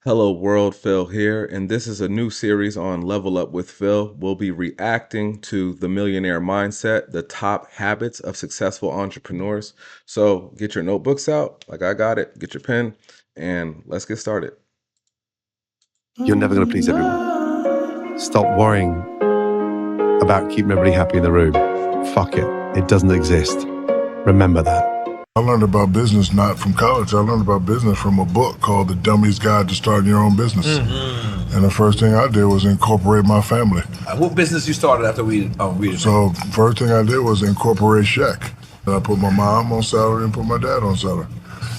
Hello world, Phil here, and this is a new series on Level Up with Phil. We'll be reacting to the millionaire mindset, the top habits of successful entrepreneurs. So get your notebooks out, like I got it, get your pen, and let's get started. You're never going to please everyone. Stop worrying about keeping everybody happy in the room. Fuck it. It doesn't exist. Remember that. I learned about business not from college. I learned about business from a book called The Dummy's Guide to Starting Your Own Business. And the first thing I did was incorporate my family. What business you started after we read it? So first thing I did was incorporate Shaq. And I put my mom on salary and put my dad on salary.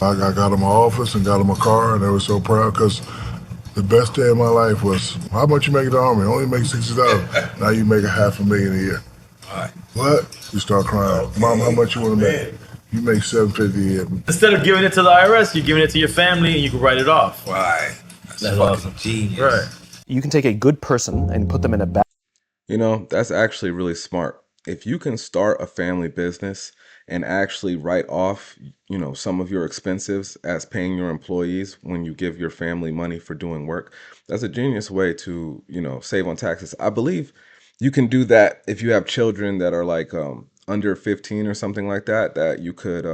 I got them an office and got them a car, and they were so proud because the best day of my life was, how much you make at the Army? Only make $60. Now you make $500,000 a year. All right. What? You start crying. Okay. Mom, how much you want to make? You make $750 a year. Instead of giving it to the IRS, you're giving it to your family and you can write it off. Right. That's fucking awesome. genius. Right. You can take a good person and put them in a bad. You know, that's actually really smart. If you can start a family business and actually write off, some of your expenses as paying your employees when you give your family money for doing work, that's a genius way to, save on taxes. I believe you can do that if you have children that are like under 15 or something like that, that you could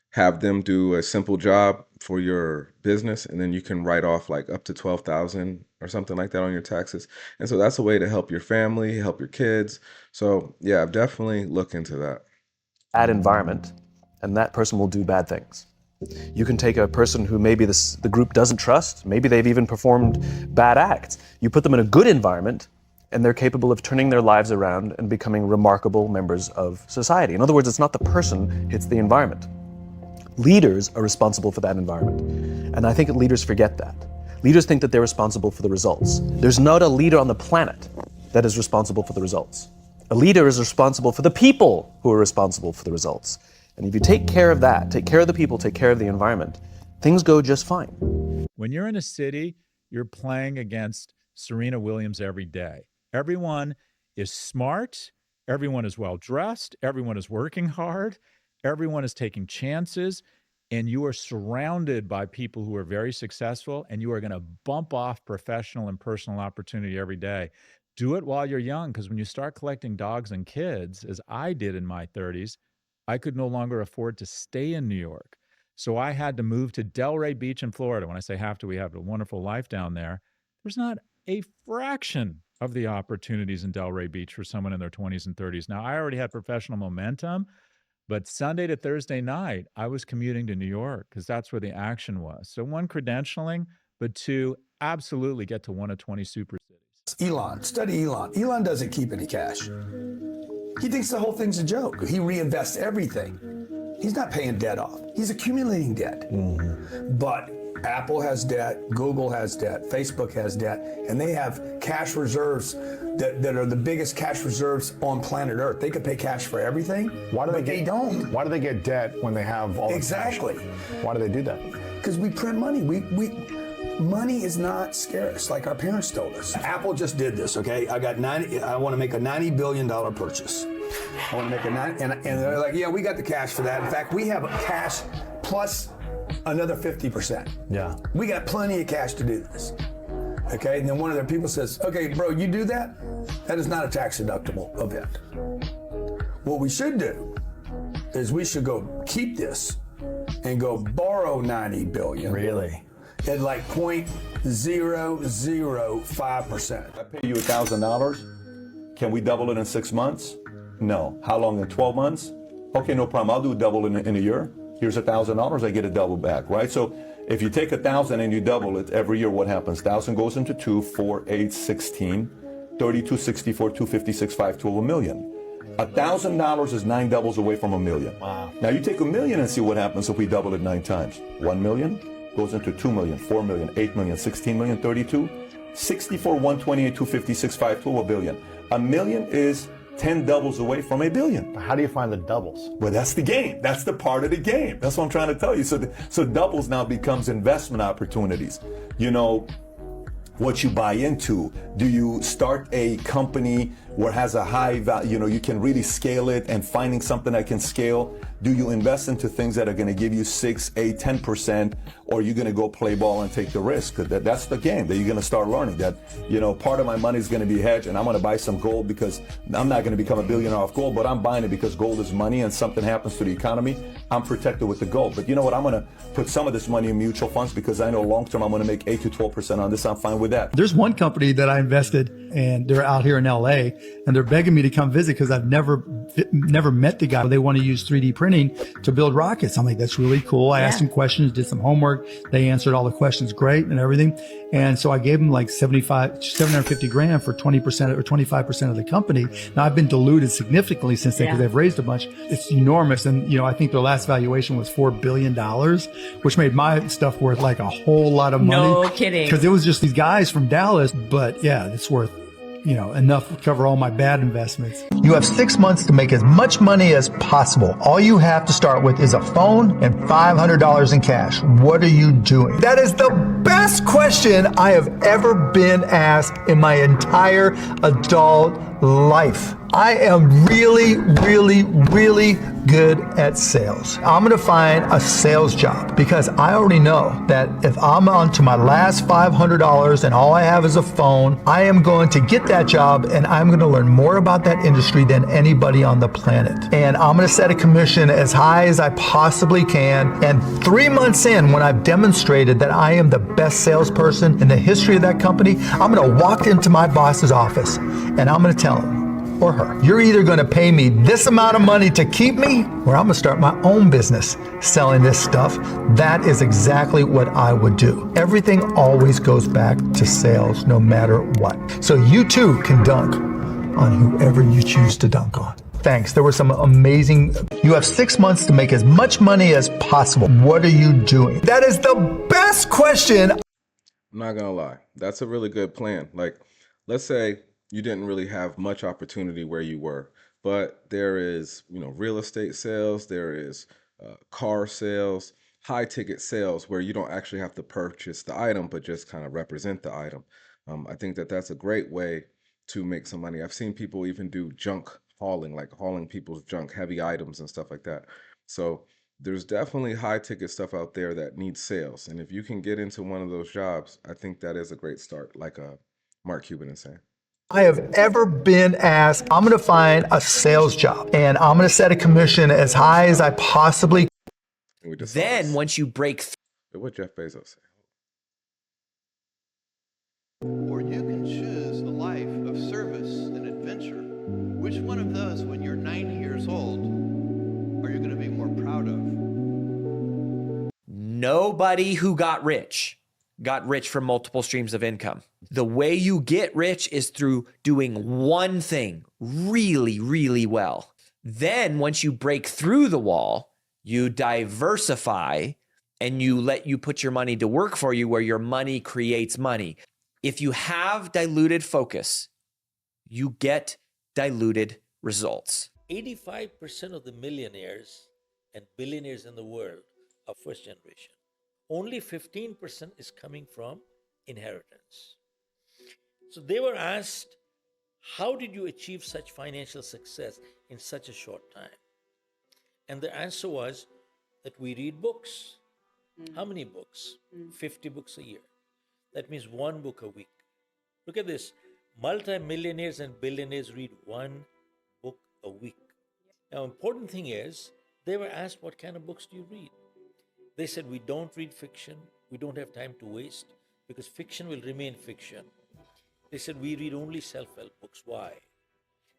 have them do a simple job for your business, and then you can write off like up to 12,000 or something like that on your taxes. And so that's a way to help your family, help your kids. So yeah, definitely look into that. Bad environment, and that person will do bad things. You can take a person who maybe the group doesn't trust, maybe they've even performed bad acts. You put them in a good environment, and they're capable of turning their lives around and becoming remarkable members of society. In other words, it's not the person, it's the environment. Leaders are responsible for that environment. And I think leaders forget that. Leaders think that they're responsible for the results. There's not a leader on the planet that is responsible for the results. A leader is responsible for the people who are responsible for the results. And if you take care of that, take care of the people, take care of the environment, things go just fine. When you're in a city, you're playing against Serena Williams every day. Everyone is smart, everyone is well-dressed, everyone is working hard, everyone is taking chances, and you are surrounded by people who are very successful, and you are going to bump off professional and personal opportunity every day. Do it while you're young, because when you start collecting dogs and kids, as I did in my 30s, I could no longer afford to stay in New York. So I had to move to Delray Beach in Florida. When I say have to, we have a wonderful life down there. There's not a fraction of the opportunities in Delray Beach for someone in their 20s and 30s. Now, I already had professional momentum, but Sunday to Thursday night, I was commuting to New York because that's where the action was. So one, credentialing, but two, absolutely get to one of 20 super cities. Elon, study Elon. Elon doesn't keep any cash. He thinks the whole thing's a joke. He reinvests everything. He's not paying debt off. He's accumulating debt. But Apple has debt, Google has debt, Facebook has debt, and they have cash reserves that are the biggest cash reserves on planet Earth. They could pay cash for everything, but they don't. Why do they get debt when they have all the Exactly. cash? Why do they do that? Because we print money. Money is not scarce like our parents told us. Apple just did this, okay? I want to make a $90 billion purchase. I want to make a and they're like, yeah, we got the cash for that. In fact, we have cash plus another 50%. Yeah. We got plenty of cash to do this. Okay, and then one of their people says, okay, bro, you do that? That is not a tax deductible event. What we should do is we should go keep this and go borrow 90 billion. Really? At like 0.005%. I pay you $1,000. Can we double it in 6 months? No. How long? In 12 months? Okay, no problem. I'll do double in a year. Here's $1,000. I get a double back, right? So if you take 1,000 and you double it every year, what happens? 1,000 goes into 2, 4, 8, 16, 32, 64, 256, 5, 12, $1 million. $1,000 is 9 doubles away from $1 million. Wow. Now you take $1 million and see what happens if we double it 9 times. 1 million goes into 2 million, 4 million, 8 million, 16 million, 32, 64, 128, 256, 5, 12, $1 billion. $1 million is 10 doubles away from $1 billion. How do you find the doubles? Well, that's the game. That's the part of the game. That's what I'm trying to tell you. So doubles now becomes investment opportunities. You know, what you buy into. Do you start a company where it has a high value, you know, you can really scale it, and finding something that can scale? Do you invest into things that are going to give you 6, 8, 10%, or are you going to go play ball and take the risk? That's the game that you're going to start learning, that, you know, part of my money is going to be hedged, and I'm going to buy some gold because I'm not going to become a billionaire off gold, but I'm buying it because gold is money, and something happens to the economy, I'm protected with the gold. But you know what? I'm going to put some of this money in mutual funds because I know long term I'm going to make 8 to 12% on this. I'm fine with that. There's one company that I invested, and they're out here in LA, and they're begging me to come visit because I've never met the guy. They want to use 3D printing to build rockets. I'm like, that's really cool. I asked them questions, did some homework. They answered all the questions great and everything. And so I gave them like 750 grand for 20% or 25% of the company. Now I've been diluted significantly since then because they've raised a bunch. It's enormous. And, you know, I think their last valuation was $4 billion, which made my stuff worth like a whole lot of money. No kidding. Because it was just these guys from Dallas. But yeah, it's worth, you know, enough to cover all my bad investments. You have 6 months to make as much money as possible. All you have to start with is a phone and $500 in cash. What are you doing? That is the best question I have ever been asked in my entire adult life. I am really, really, really good at sales. I'm going to find a sales job because I already know that if I'm on to my last $500 and all I have is a phone, I am going to get that job and I'm going to learn more about that industry than anybody on the planet. And I'm going to set a commission as high as I possibly can. And 3 months in, when I've demonstrated that I am the best salesperson in the history of that company, I'm going to walk into my boss's office and I'm going to tell him, or her, you're either going to pay me this amount of money to keep me, or I'm going to start my own business selling this stuff. That is exactly what I would do. Everything always goes back to sales, no matter what. So you too can dunk on whoever you choose to dunk on. Thanks. There were some amazing. You have 6 months to make as much money as possible. What are you doing? That is the best question. I'm not gonna lie, that's a really good plan. Like, let's say you didn't really have much opportunity where you were, but there is, you know, real estate sales, there is car sales, high ticket sales where you don't actually have to purchase the item, but just kind of represent the item. I think that that's a great way to make some money. I've seen people even do junk hauling, like hauling people's junk, heavy items and stuff like that. So there's definitely high ticket stuff out there that needs sales. And if you can get into one of those jobs, I think that is a great start, like Mark Cuban is saying. I have ever been asked. I'm going to find a sales job and I'm going to set a commission as high as I possibly can. Then once you break through. What Jeff Bezos say? Or you can choose a life of service and adventure. Which one of those, when you're 90 years old, are you going to be more proud of? Nobody who got rich from multiple streams of income. The way you get rich is through doing one thing really, really well. Then once you break through the wall, you diversify and you put your money to work for you where your money creates money. If you have diluted focus, you get diluted results. 85% of the millionaires and billionaires in the world are first generation. Only 15% is coming from inheritance. So they were asked, how did you achieve such financial success in such a short time? And the answer was that we read books. How many books? 50 books a year. That means 1 book a week. Look at this. Multi-millionaires and billionaires read 1 book a week. Now, important thing is, they were asked, what kind of books do you read? They said, we don't read fiction. We don't have time to waste because fiction will remain fiction. They said, we read only self-help books. Why?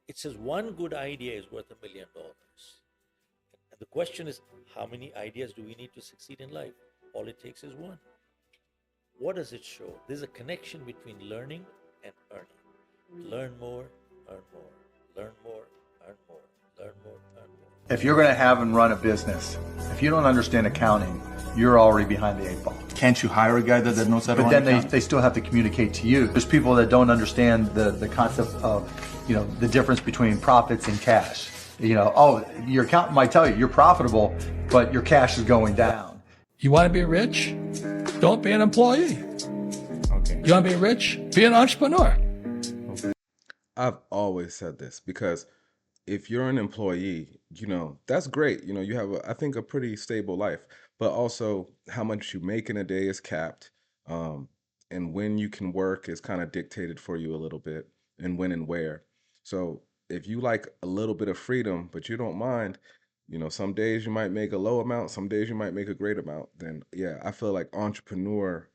It says 1 good idea is worth $1 million. And the question is, how many ideas do we need to succeed in life? All it takes is 1. What does it show? There's a connection between learning and earning. Learn more, earn more. Learn more, earn more. Learn more, earn more. If you're going to have and run a business, if you don't understand accounting, you're already behind the 8 ball. Can't you hire a guy that knows how to run But then accounting? they still have to communicate to you. There's people that don't understand the concept of, you know, the difference between profits and cash. You know, oh, your accountant might tell you you're profitable, but your cash is going down. You want to be rich? Don't be an employee. Okay. You want to be rich? Be an entrepreneur. I've always said this because if you're an employee, that's great. You have, I think, a pretty stable life, but also how much you make in a day is capped. Um, and when you can work is kind of dictated for you a little bit, and when and where. So if you like a little bit of freedom, but you don't mind, some days you might make a low amount, some days you might make a great amount, then yeah, I feel like entrepreneurship,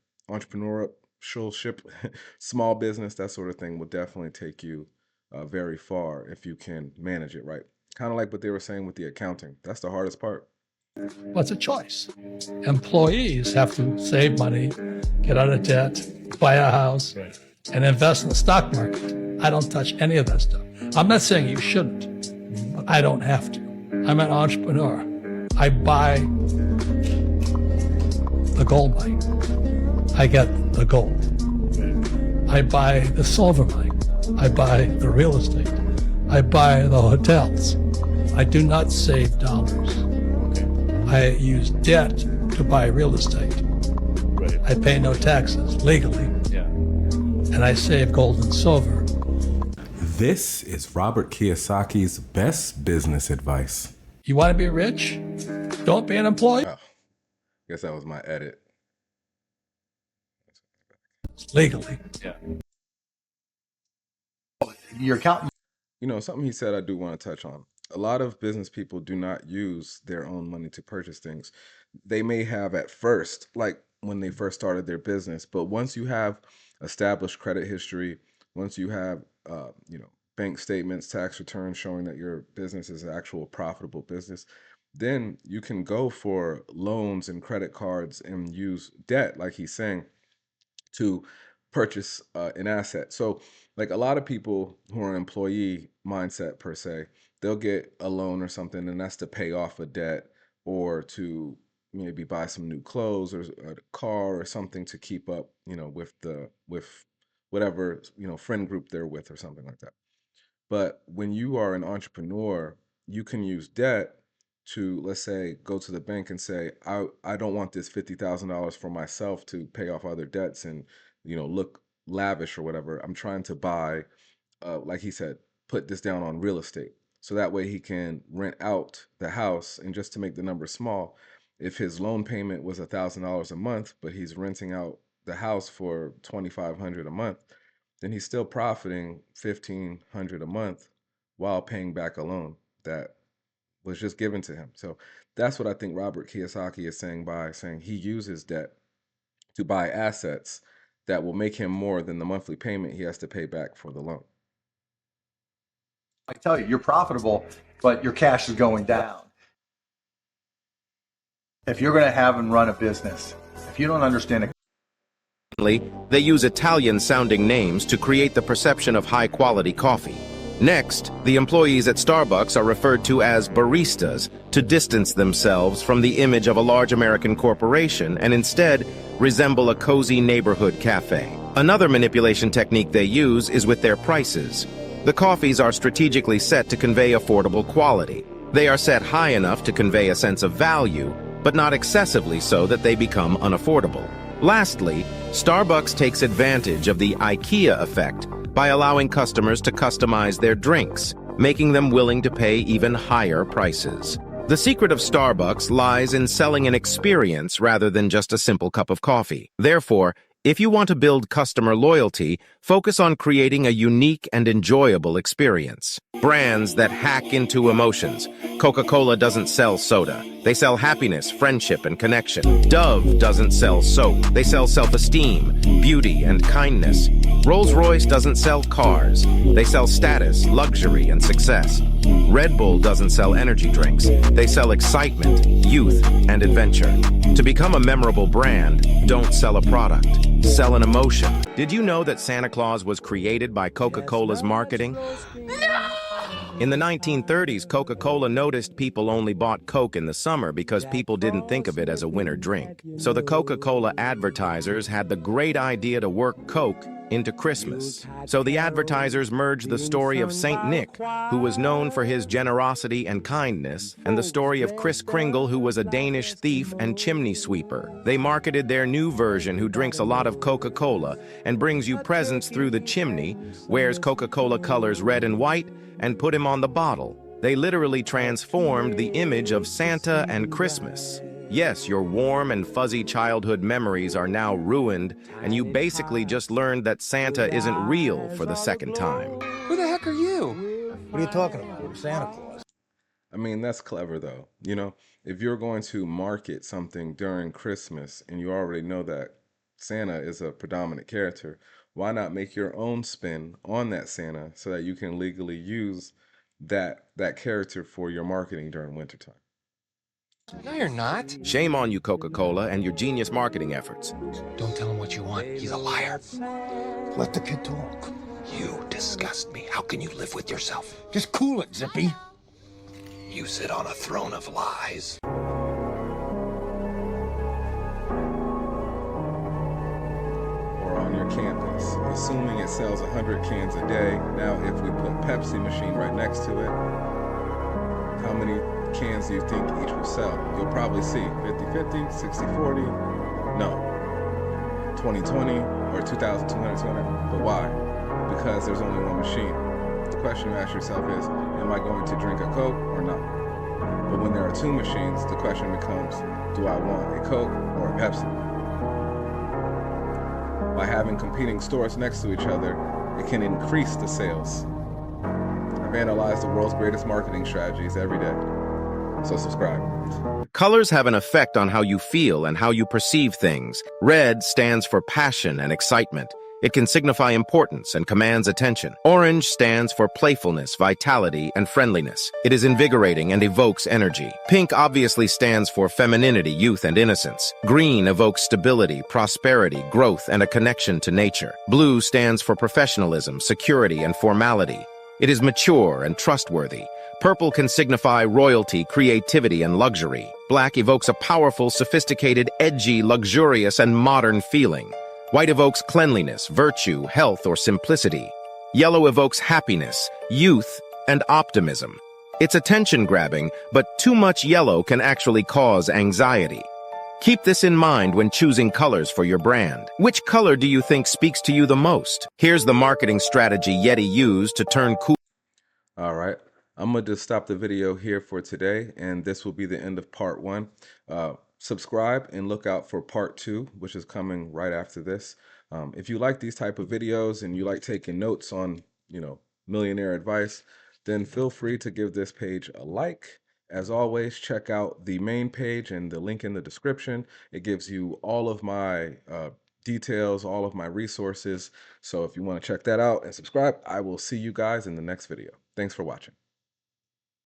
small business, that sort of thing will definitely take you very far if you can manage it right. Kind of like what they were saying with the accounting. That's the hardest part. Well, it's a choice. Employees have to save money, get out of debt, buy a house, and invest in the stock market. I don't touch any of that stuff. I'm not saying you shouldn't, but I don't have to. I'm an entrepreneur. I buy the gold mine. I get the gold. I buy the silver mine. I buy the real estate. I buy the hotels. I do not save dollars. I use debt to buy real estate. Right. I pay no taxes legally. Yeah. And I save gold and silver. This is Robert Kiyosaki's best business advice. You want to be rich? Don't be an employee. Oh, guess that was my edit. Legally. Yeah. Your accountant. Something he said I do want to touch on. A lot of business people do not use their own money to purchase things. They may have at first, like when they first started their business, but once you have established credit history, once you have, bank statements, tax returns showing that your business is an actual profitable business, then you can go for loans and credit cards and use debt, like he's saying, to purchase an asset. So, like a lot of people who are an employee mindset per se, they'll get a loan or something, and that's to pay off a debt or to maybe buy some new clothes or a car or something to keep up, with whatever friend group they're with or something like that. But when you are an entrepreneur, you can use debt to, let's say, go to the bank and say, I don't want this $50,000 for myself to pay off other debts and, look lavish or whatever. I'm trying to buy, like he said, put this down on real estate. So that way he can rent out the house. And just to make the number small, if his loan payment was $1,000 a month, but he's renting out the house for $2,500 a month, then he's still profiting $1,500 a month while paying back a loan that was just given to him. So that's what I think Robert Kiyosaki is saying by saying he uses debt to buy assets that will make him more than the monthly payment he has to pay back for the loan. I tell you, you're profitable, but your cash is going down. If you're going to have and run a business, if you don't understand it, they use Italian-sounding names to create the perception of high-quality coffee. Next, the employees at Starbucks are referred to as baristas to distance themselves from the image of a large American corporation and instead resemble a cozy neighborhood cafe. Another manipulation technique they use is with their prices. The coffees are strategically set to convey affordable quality. They are set high enough to convey a sense of value, but not excessively so that they become unaffordable. Lastly, Starbucks takes advantage of the IKEA effect by allowing customers to customize their drinks, making them willing to pay even higher prices. The secret of Starbucks lies in selling an experience rather than just a simple cup of coffee. Therefore, if you want to build customer loyalty, focus on creating a unique and enjoyable experience. Brands that hack into emotions. Coca-Cola doesn't sell soda. They sell happiness, friendship, and connection. Dove doesn't sell soap. They sell self-esteem, beauty, and kindness. Rolls-Royce doesn't sell cars. They sell status, luxury, and success. Red Bull doesn't sell energy drinks. They sell excitement, youth, and adventure. To become a memorable brand, don't sell a product. Sell an emotion. Did you know that Santa Claus was created by Coca-Cola's marketing? In the 1930s, Coca-Cola noticed people only bought Coke in the summer because people didn't think of it as a winter drink. So the Coca-Cola advertisers had the great idea to work Coke into Christmas. So the advertisers merged the story of Saint Nick, who was known for his generosity and kindness, and the story of Kris Kringle, who was a Danish thief and chimney sweeper. They marketed their new version, who drinks a lot of Coca-Cola and brings you presents through the chimney, wears Coca-Cola colors red and white, and put him on the bottle. They literally transformed the image of Santa and Christmas. Yes, your warm and fuzzy childhood memories are now ruined, and you basically just learned that Santa isn't real for the second time. Who the heck are you? What are you talking about? I'm Santa Claus. I mean, that's clever though. You know, if you're going to market something during Christmas and you already know that Santa is a predominant character, why not make your own spin on that Santa so that you can legally use that character for your marketing during wintertime? No, you're not. Shame on you, Coca-Cola, and your genius marketing efforts. Don't tell him what you want. He's a liar. Let the kid talk. You disgust me. How can you live with yourself? Just cool it, Zippy. You sit on a throne of lies. Or on your campus, assuming it sells 100 cans a day. Now, if we put Pepsi machine right next to it, how many cans do you think each will sell? You'll probably see 50-50, 60-40, no, 20-20, or 2,200. But why? Because there's only one machine. The question you ask yourself is, am I going to drink a Coke or not? But when there are two machines, the question becomes, do I want a Coke or a Pepsi? By having competing stores next to each other, it can increase the sales. I've analyzed the world's greatest marketing strategies every day. So subscribe. Colors have an effect on how you feel and how you perceive things. Red stands for passion and excitement. It can signify importance and commands attention. Orange stands for playfulness, vitality, and friendliness. It is invigorating and evokes energy. Pink obviously stands for femininity, youth, and innocence. Green evokes stability, prosperity, growth, and a connection to nature. Blue stands for professionalism, security, and formality. It is mature and trustworthy. Purple can signify royalty, creativity, and luxury. Black evokes a powerful, sophisticated, edgy, luxurious, and modern feeling. White evokes cleanliness, virtue, health, or simplicity. Yellow evokes happiness, youth, and optimism. It's attention-grabbing, but too much yellow can actually cause anxiety. Keep this in mind when choosing colors for your brand. Which color do you think speaks to you the most? Here's the marketing strategy Yeti used to turn cool. All right. I'm going to just stop the video here for today, and this will be the end of part 1. Subscribe and look out for part 2, which is coming right after this. If you like these type of videos and you like taking notes on, millionaire advice, then feel free to give this page a like. As always, check out the main page and the link in the description. It gives you all of my details, all of my resources. So if you want to check that out and subscribe, I will see you guys in the next video. Thanks for watching.